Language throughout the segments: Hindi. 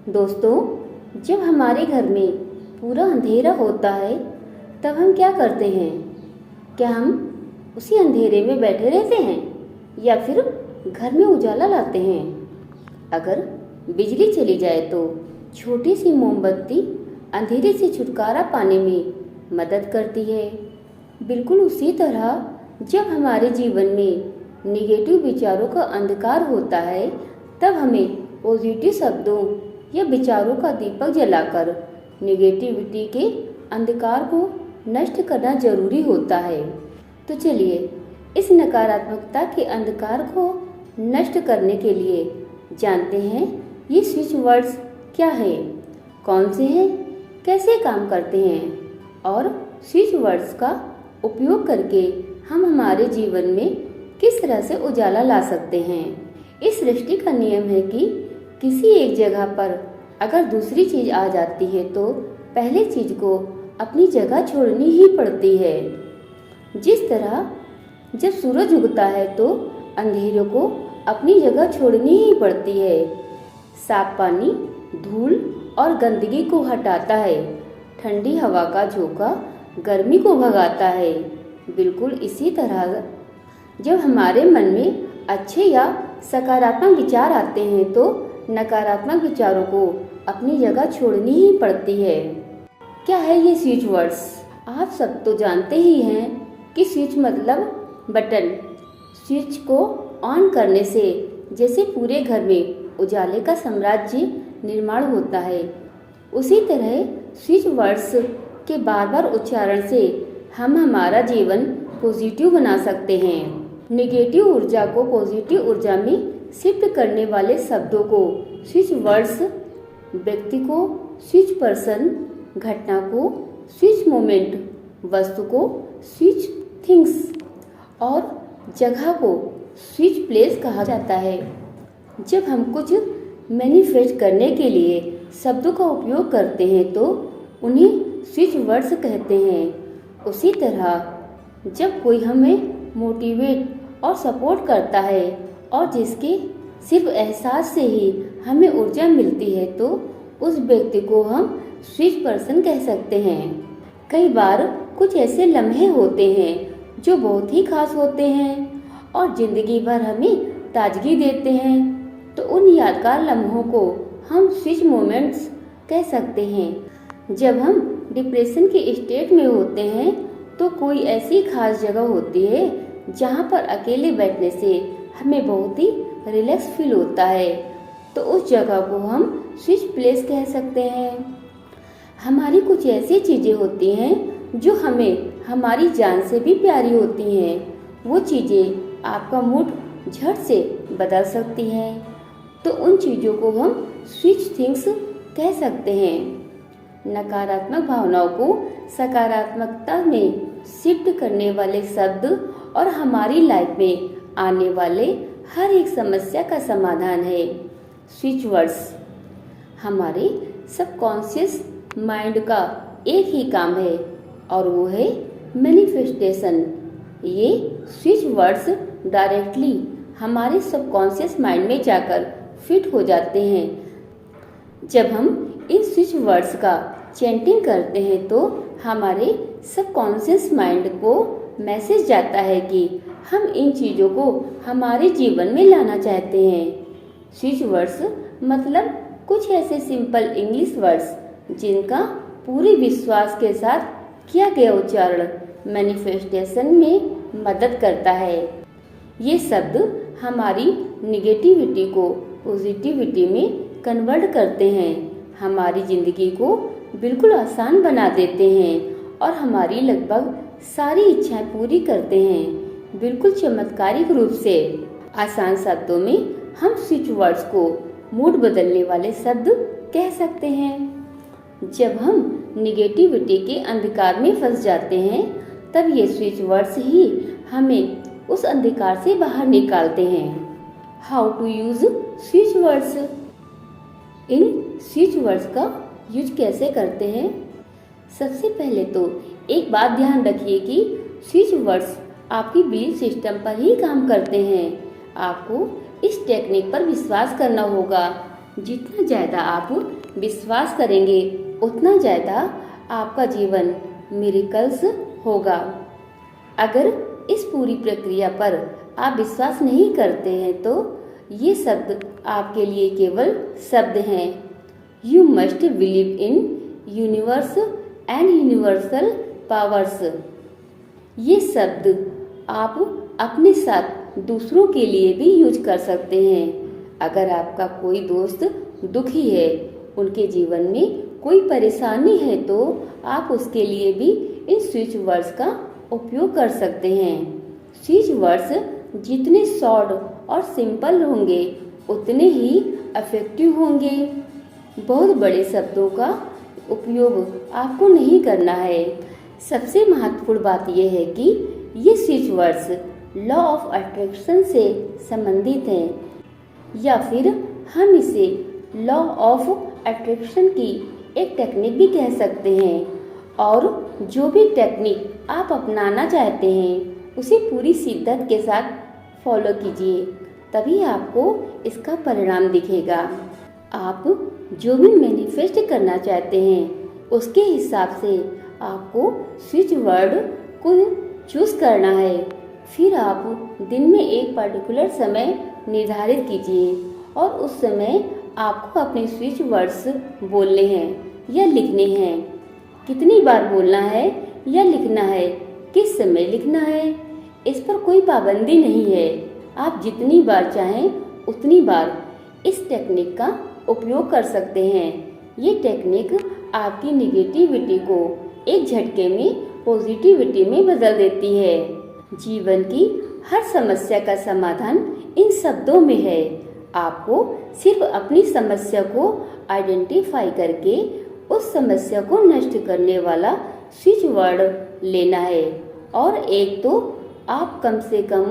दोस्तों, जब हमारे घर में पूरा अंधेरा होता है तब हम क्या करते हैं? क्या हम उसी अंधेरे में बैठे रहते हैं या फिर घर में उजाला लाते हैं? अगर बिजली चली जाए तो छोटी सी मोमबत्ती अंधेरे से छुटकारा पाने में मदद करती है। बिल्कुल उसी तरह जब हमारे जीवन में निगेटिव विचारों का अंधकार होता है तब हमें पॉजिटिव शब्दों या विचारों का दीपक जलाकर निगेटिविटी के अंधकार को नष्ट करना जरूरी होता है। तो चलिए इस नकारात्मकता के अंधकार को नष्ट करने के लिए जानते हैं ये स्विच वर्ड्स क्या है, कौन से हैं, कैसे काम करते हैं और स्विच वर्ड्स का उपयोग करके हम हमारे जीवन में किस तरह से उजाला ला सकते हैं। इस सृष्टि का नियम है कि किसी एक जगह पर अगर दूसरी चीज आ जाती है तो पहले चीज को अपनी जगह छोड़नी ही पड़ती है। जिस तरह जब सूरज उगता है तो अंधेरों को अपनी जगह छोड़नी ही पड़ती है। साफ पानी धूल और गंदगी को हटाता है, ठंडी हवा का झोंका गर्मी को भगाता है। बिल्कुल इसी तरह जब हमारे मन में अच्छे या सकारात्मक विचार आते हैं तो नकारात्मक विचारों को अपनी जगह छोड़नी ही पड़ती है। क्या है ये स्विच वर्ड्स? आप सब तो जानते ही हैं कि स्विच मतलब बटन। स्विच को ऑन करने से जैसे पूरे घर में उजाले का साम्राज्य निर्माण होता है, उसी तरह स्विच वर्ड्स के बार बार उच्चारण से हम हमारा जीवन पॉजिटिव बना सकते हैं। नेगेटिव ऊर्जा को पॉजिटिव ऊर्जा में शिफ्ट करने वाले शब्दों को स्विच वर्ड्स, व्यक्ति को स्विच पर्सन, घटना को स्विच मोमेंट, वस्तु को स्विच थिंग्स और जगह को स्विच प्लेस कहा जाता है। जब हम कुछ मैनिफेस्ट करने के लिए शब्दों का उपयोग करते हैं तो उन्हें स्विच वर्ड्स कहते हैं। उसी तरह जब कोई हमें मोटिवेट और सपोर्ट करता है और जिसके सिर्फ एहसास से ही हमें ऊर्जा मिलती है तो उस व्यक्ति को हम स्विच पर्सन कह सकते हैं। कई बार कुछ ऐसे लम्हे होते हैं जो बहुत ही खास होते हैं और जिंदगी भर हमें ताजगी देते हैं, तो उन यादगार लम्हों को हम स्विच मोमेंट्स कह सकते हैं। जब हम डिप्रेशन के स्टेट में होते हैं तो कोई ऐसी खास जगह होती है जहाँ पर अकेले बैठने से हमें बहुत ही रिलैक्स फील होता है, तो उस जगह को हम स्विच प्लेस कह सकते हैं। हमारी कुछ ऐसी चीज़ें होती हैं जो हमें हमारी जान से भी प्यारी होती हैं। वो चीज़ें आपका मूड झट से बदल सकती हैं, तो उन चीज़ों को हम स्विच थिंग्स कह सकते हैं। नकारात्मक भावनाओं को सकारात्मकता में शिफ्ट करने वाले शब्द और हमारी लाइफ में आने वाले हर एक समस्या का समाधान है स्विच वर्ड्स। हमारे सबकॉन्शियस माइंड का एक ही काम है और वो है मैनिफेस्टेशन। ये स्विच वर्ड्स डायरेक्टली हमारे सबकॉन्शियस माइंड में जाकर फिट हो जाते हैं। जब हम इन स्विच वर्ड्स का चैंटिंग करते हैं तो हमारे सबकॉन्शियस माइंड को मैसेज जाता है कि हम इन चीज़ों को हमारे जीवन में लाना चाहते हैं। स्विच वर्ड्स मतलब कुछ ऐसे सिंपल इंग्लिश वर्ड्स जिनका पूरे विश्वास के साथ किया गया उच्चारण मैनिफेस्टेशन में मदद करता है। ये शब्द हमारी निगेटिविटी को पॉजिटिविटी में कन्वर्ट करते हैं, हमारी ज़िंदगी को बिल्कुल आसान बना देते हैं और हमारी लगभग सारी इच्छाएं पूरी करते हैं। बिल्कुल चमत्कारिक रूप से आसान शब्दों में हम स्विच वर्ड्स को मूड बदलने वाले शब्द कह सकते हैं। जब हम निगेटिविटी के अंधकार में फंस जाते हैं तब ये स्विच वर्ड्स ही हमें उस अंधकार से बाहर निकालते हैं। How to use switch words? इन स्विच वर्ड्स का यूज कैसे करते हैं? सबसे पहले तो एक बात ध्यान रखिए कि स्विच वर्ड्स आपकी बिलीफ सिस्टम पर ही काम करते हैं। आपको इस टेक्निक पर विश्वास करना होगा। जितना ज़्यादा आप विश्वास करेंगे उतना ज़्यादा आपका जीवन मिरेकल्स होगा। अगर इस पूरी प्रक्रिया पर आप विश्वास नहीं करते हैं तो ये शब्द आपके लिए केवल शब्द हैं। You must believe in universe and universal powers. ये शब्द आप अपने साथ दूसरों के लिए भी यूज कर सकते हैं। अगर आपका कोई दोस्त दुखी है, उनके जीवन में कोई परेशानी है, तो आप उसके लिए भी इन स्विच वर्ड्स का उपयोग कर सकते हैं। स्विच वर्ड्स जितने शॉर्ट और सिंपल होंगे उतने ही इफेक्टिव होंगे। बहुत बड़े शब्दों का उपयोग आपको नहीं करना है। सबसे महत्वपूर्ण बात यह है कि ये switch words law of attraction से संबंधित हैं, या फिर हम इसे लॉ ऑफ अट्रैक्शन की एक टेक्निक भी कह सकते हैं। और जो भी टेक्निक आप अपनाना चाहते हैं उसे पूरी शिद्दत के साथ फॉलो कीजिए, तभी आपको इसका परिणाम दिखेगा। आप जो भी मैनिफेस्ट करना चाहते हैं उसके हिसाब से आपको स्विच वर्ड को चूज करना है। फिर आप दिन में एक पर्टिकुलर समय निर्धारित कीजिए और उस समय आपको अपने स्विच वर्ड्स बोलने हैं या लिखने हैं। कितनी बार बोलना है या लिखना है, किस समय लिखना है, इस पर कोई पाबंदी नहीं है। आप जितनी बार चाहें उतनी बार इस टेक्निक का उपयोग कर सकते हैं। ये टेक्निक आपकी निगेटिविटी को एक झटके में पॉजिटिविटी में बदल देती है। जीवन की हर समस्या का समाधान इन शब्दों में है। आपको सिर्फ अपनी समस्या को आइडेंटिफाई करके उस समस्या को नष्ट करने वाला स्विच वर्ड लेना है। और एक तो आप कम से कम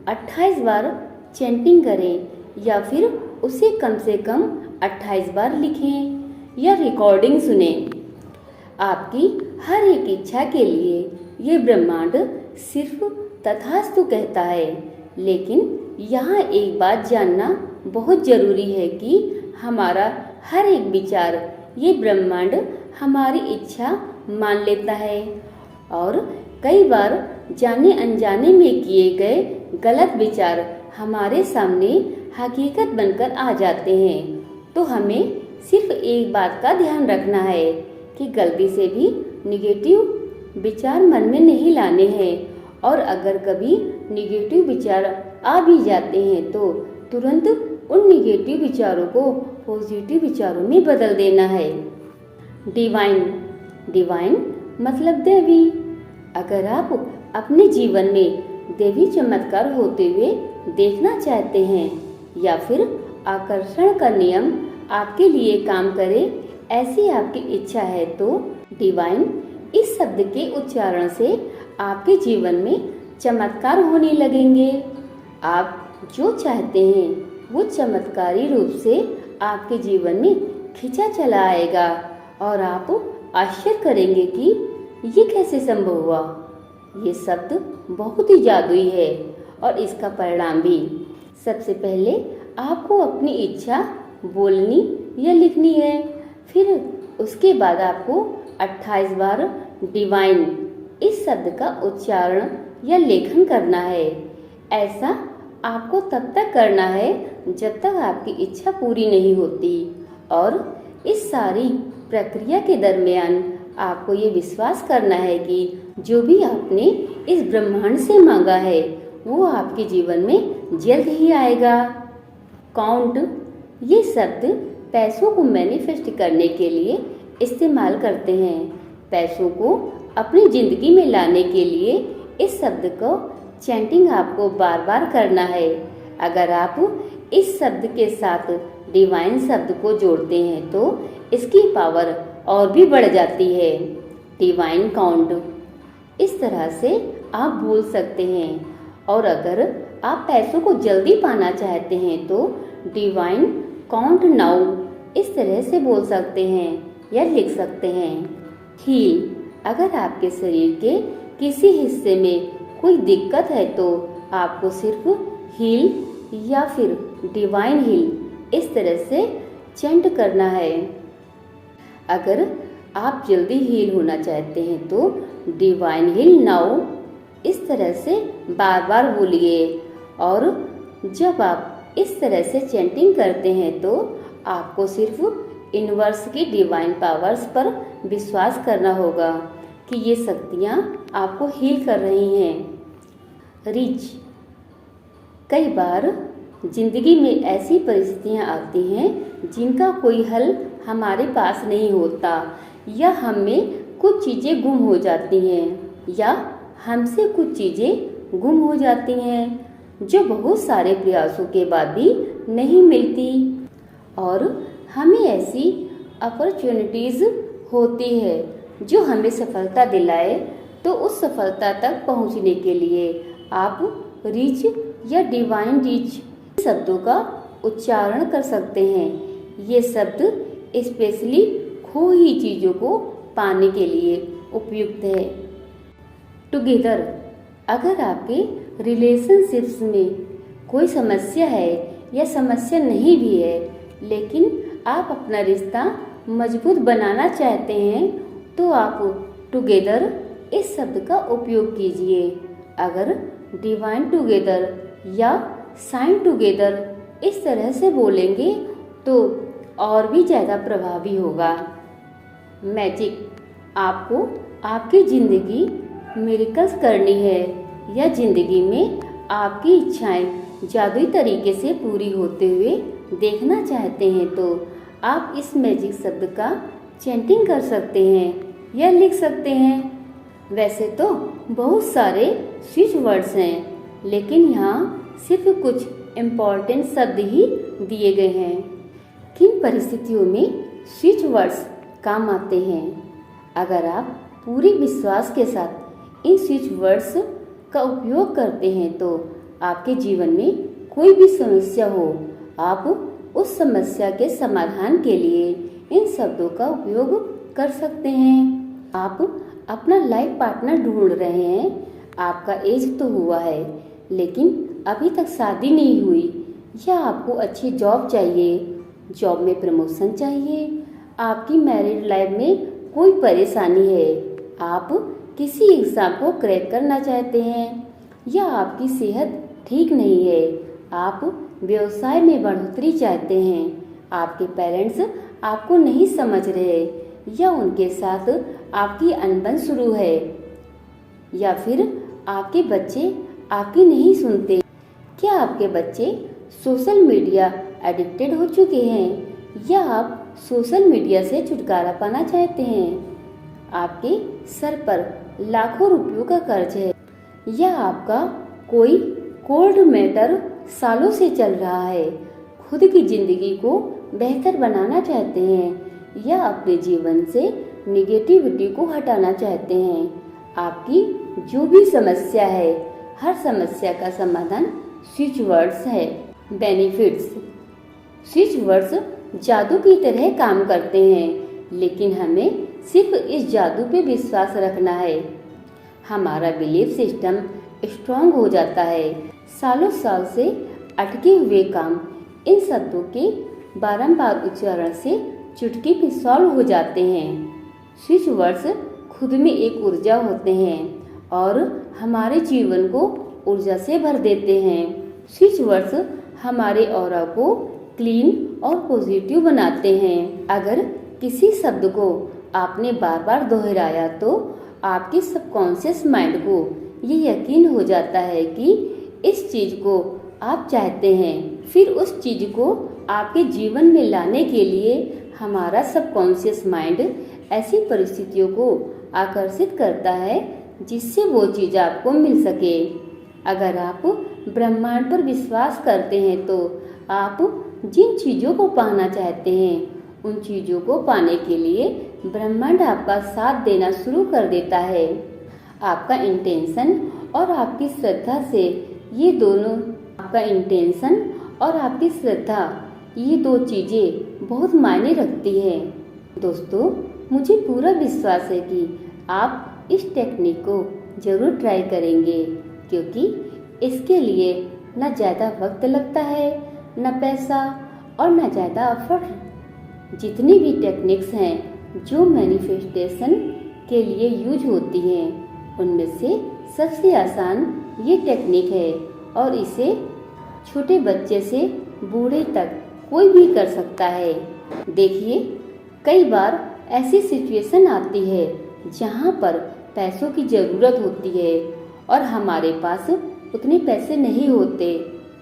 28 बार चैंटिंग करें या फिर उसे कम से कम 28 बार लिखें या रिकॉर्डिंग सुने। आपकी हर एक इच्छा के लिए ये ब्रह्मांड सिर्फ तथास्तु कहता है। लेकिन यहाँ एक बात जानना बहुत जरूरी है कि हमारा हर एक विचार ये ब्रह्मांड हमारी इच्छा मान लेता है। और कई बार जाने अनजाने में किए गए गलत विचार हमारे सामने हकीकत बनकर आ जाते हैं। तो हमें सिर्फ एक बात का ध्यान रखना है कि गलती से भी निगेटिव विचार मन में नहीं लाने हैं। और अगर कभी निगेटिव विचार आ भी जाते हैं तो तुरंत उन निगेटिव विचारों को पॉजिटिव विचारों में बदल देना है। डिवाइन मतलब देवी। अगर आप अपने जीवन में देवी चमत्कार होते हुए देखना चाहते हैं या फिर आकर्षण का नियम आपके लिए काम करे, ऐसी आपकी इच्छा है, तो डिवाइन इस शब्द के उच्चारण से आपके जीवन में चमत्कार होने लगेंगे। आप जो चाहते हैं वो चमत्कारी रूप से आपके जीवन में खिंचा चला आएगा और आप आश्चर्य करेंगे कि ये कैसे संभव हुआ। ये शब्द बहुत ही जादुई है और इसका परिणाम भी। सबसे पहले आपको अपनी इच्छा बोलनी या लिखनी है, फिर उसके बाद आपको 28 बार डिवाइन इस शब्द का उच्चारण या लेखन करना है। ऐसा आपको तब तक करना है जब तक आपकी इच्छा पूरी नहीं होती। और इस सारी प्रक्रिया के दरमियान आपको ये विश्वास करना है कि जो भी आपने इस ब्रह्मांड से मांगा है वो आपके जीवन में जल्द ही आएगा। काउंट ये शब्द पैसों को मैनिफेस्ट करने के लिए इस्तेमाल करते हैं। पैसों को अपनी जिंदगी में लाने के लिए इस शब्द को चैंटिंग आपको बार बार करना है। अगर आप इस शब्द के साथ डिवाइन शब्द को जोड़ते हैं तो इसकी पावर और भी बढ़ जाती है। डिवाइन काउंट इस तरह से आप बोल सकते हैं। और अगर आप पैसों को जल्दी पाना चाहते हैं तो डिवाइन काउंट नाउ इस तरह से बोल सकते हैं या लिख सकते हैं। हील अगर आपके शरीर के किसी हिस्से में कोई दिक्कत है तो आपको सिर्फ हील या फिर डिवाइन हील इस तरह से चैंट करना है। अगर आप जल्दी हील होना चाहते हैं तो डिवाइन हील नाउ इस तरह से बार बार बोलिए। और जब आप इस तरह से चैंटिंग करते हैं तो आपको सिर्फ यूनिवर्स की डिवाइन पावर्स पर विश्वास करना होगा कि ये शक्तियाँ आपको हील कर रही हैं। रिच, कई बार जिंदगी में ऐसी परिस्थितियाँ आती हैं जिनका कोई हल हमारे पास नहीं होता, या हमें कुछ चीज़ें गुम हो जाती हैं या हमसे कुछ चीज़ें गुम हो जाती हैं जो बहुत सारे प्रयासों के बाद भी नहीं मिलती। और हमें ऐसी अपॉर्चुनिटीज़ होती है जो हमें सफलता दिलाए, तो उस सफलता तक पहुंचने के लिए आप रिच या डिवाइन रिच शब्दों का उच्चारण कर सकते हैं। ये शब्द स्पेशली खोई चीज़ों को पाने के लिए उपयुक्त है। टुगेदर, अगर आपके रिलेशनशिप्स में कोई समस्या है या समस्या नहीं भी है, लेकिन आप अपना रिश्ता मजबूत बनाना चाहते हैं, तो आप टुगेदर इस शब्द का उपयोग कीजिए। अगर डिवाइन टुगेदर या साइन टुगेदर इस तरह से बोलेंगे तो और भी ज़्यादा प्रभावी होगा। मैजिक, आपको आपकी ज़िंदगी मिरेकल्स करनी है या ज़िंदगी में आपकी इच्छाएं जादुई तरीके से पूरी होते हुए देखना चाहते हैं, तो आप इस मैजिक शब्द का चैंटिंग कर सकते हैं या लिख सकते हैं। वैसे तो बहुत सारे स्विच वर्ड्स हैं, लेकिन यहाँ सिर्फ कुछ इम्पॉर्टेंट शब्द ही दिए गए हैं। किन परिस्थितियों में स्विच वर्ड्स काम आते हैं? अगर आप पूरे विश्वास के साथ इन स्विच वर्ड्स का उपयोग करते हैं तो आपके जीवन में कोई भी समस्या हो, आप उस समस्या के समाधान के लिए इन शब्दों का उपयोग कर सकते हैं। आप अपना लाइफ पार्टनर ढूंढ रहे हैं, आपका एज तो हुआ है लेकिन अभी तक शादी नहीं हुई, या आपको अच्छी जॉब चाहिए, जॉब में प्रमोशन चाहिए, आपकी मैरिड लाइफ में कोई परेशानी है, आप किसी एग्ज़ाम को क्रैक करना चाहते हैं, या आपकी सेहत ठीक नहीं है, आप व्यवसाय में बढ़ोतरी चाहते हैं, आपके पेरेंट्स आपको नहीं समझ रहे, या उनके साथ आपकी अनबन शुरू है, या फिर आपके बच्चे आपकी नहीं सुनते। क्या आपके बच्चे सोशल मीडिया एडिक्टेड हो चुके हैं, या आप सोशल मीडिया से छुटकारा पाना चाहते हैं? आपके सर पर लाखों रुपयों का कर्ज है, या आपका कोई कोर्ट मैटर सालों से चल रहा है, खुद की जिंदगी को बेहतर बनाना चाहते हैं, या अपने जीवन से निगेटिविटी को हटाना चाहते हैं। आपकी जो भी समस्या है, हर समस्या का समाधान स्विच वर्ड्स है। बेनिफिट्स, स्विच वर्ड्स जादू की तरह काम करते हैं, लेकिन हमें सिर्फ इस जादू पे विश्वास रखना है। हमारा बिलीफ सिस्टम स्ट्रांग हो जाता है। सालों साल से अटके हुए काम इन शब्दों के बारंबार उच्चारण से चुटकी पे सॉल्व हो जाते हैं। स्विच वर्ड्स खुद में एक ऊर्जा होते हैं और हमारे जीवन को ऊर्जा से भर देते हैं। स्विच वर्ड्स हमारे ऑरा को क्लीन और पॉजिटिव बनाते हैं। अगर किसी शब्द को आपने बार बार दोहराया तो आपके सबकॉन्शियस माइंड को ये यकीन हो जाता है कि इस चीज़ को आप चाहते हैं। फिर उस चीज़ को आपके जीवन में लाने के लिए हमारा सबकॉन्शियस माइंड ऐसी परिस्थितियों को आकर्षित करता है जिससे वो चीज़ आपको मिल सके। अगर आप ब्रह्मांड पर विश्वास करते हैं तो आप जिन चीज़ों को पाना चाहते हैं उन चीज़ों को पाने के लिए ब्रह्मांड आपका साथ देना शुरू कर देता है। आपका इंटेंशन और आपकी श्रद्धा से ये दोनों, आपका इंटेंशन और आपकी श्रद्धा, ये दो चीज़ें बहुत मायने रखती हैं। दोस्तों, मुझे पूरा विश्वास है कि आप इस टेक्निक को ज़रूर ट्राई करेंगे। क्योंकि इसके लिए न ज़्यादा वक्त लगता है, न पैसा और न ज़्यादा एफर्ट। जितनी भी टेक्निक्स हैं जो मैनिफेस्टेशन के लिए यूज होती हैं, उनमें से सबसे आसान ये टेक्निक है और इसे छोटे बच्चे से बूढ़े तक कोई भी कर सकता है। देखिए, कई बार ऐसी सिचुएशन आती है जहाँ पर पैसों की ज़रूरत होती है और हमारे पास उतने पैसे नहीं होते,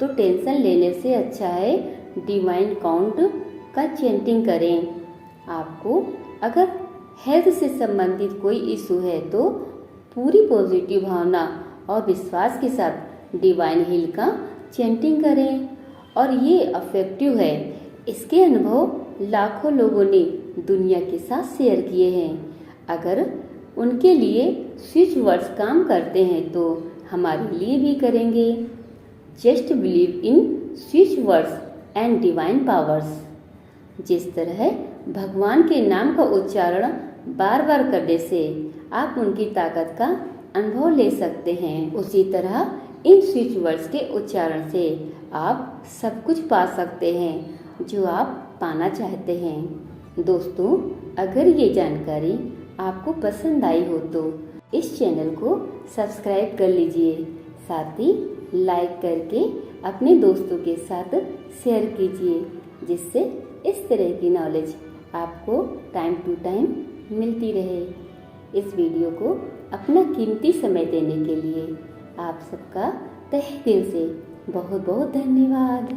तो टेंशन लेने से अच्छा है डिवाइन काउंट का चैंटिंग करें। आपको अगर हेल्थ से संबंधित कोई इशू है तो पूरी पॉजिटिव भावना और विश्वास के साथ डिवाइन हील का चैंटिंग करें और ये इफेक्टिव है। इसके अनुभव लाखों लोगों ने दुनिया के साथ शेयर किए हैं। अगर उनके लिए स्विच वर्ड्स काम करते हैं तो हमारे लिए भी करेंगे। Just believe in switch words and divine powers. जिस तरह भगवान के नाम का उच्चारण बार बार करने से आप उनकी ताकत का अनुभव ले सकते हैं, उसी तरह इन स्विच वर्ड्स के उच्चारण से आप सब कुछ पा सकते हैं जो आप पाना चाहते हैं। दोस्तों, अगर ये जानकारी आपको पसंद आई हो तो इस चैनल को सब्सक्राइब कर लीजिए, साथ ही लाइक करके अपने दोस्तों के साथ शेयर कीजिए, जिससे इस तरह की नॉलेज आपको टाइम टू टाइम मिलती रहे। इस वीडियो को अपना कीमती समय देने के लिए आप सबका तहे दिल से बहुत बहुत धन्यवाद।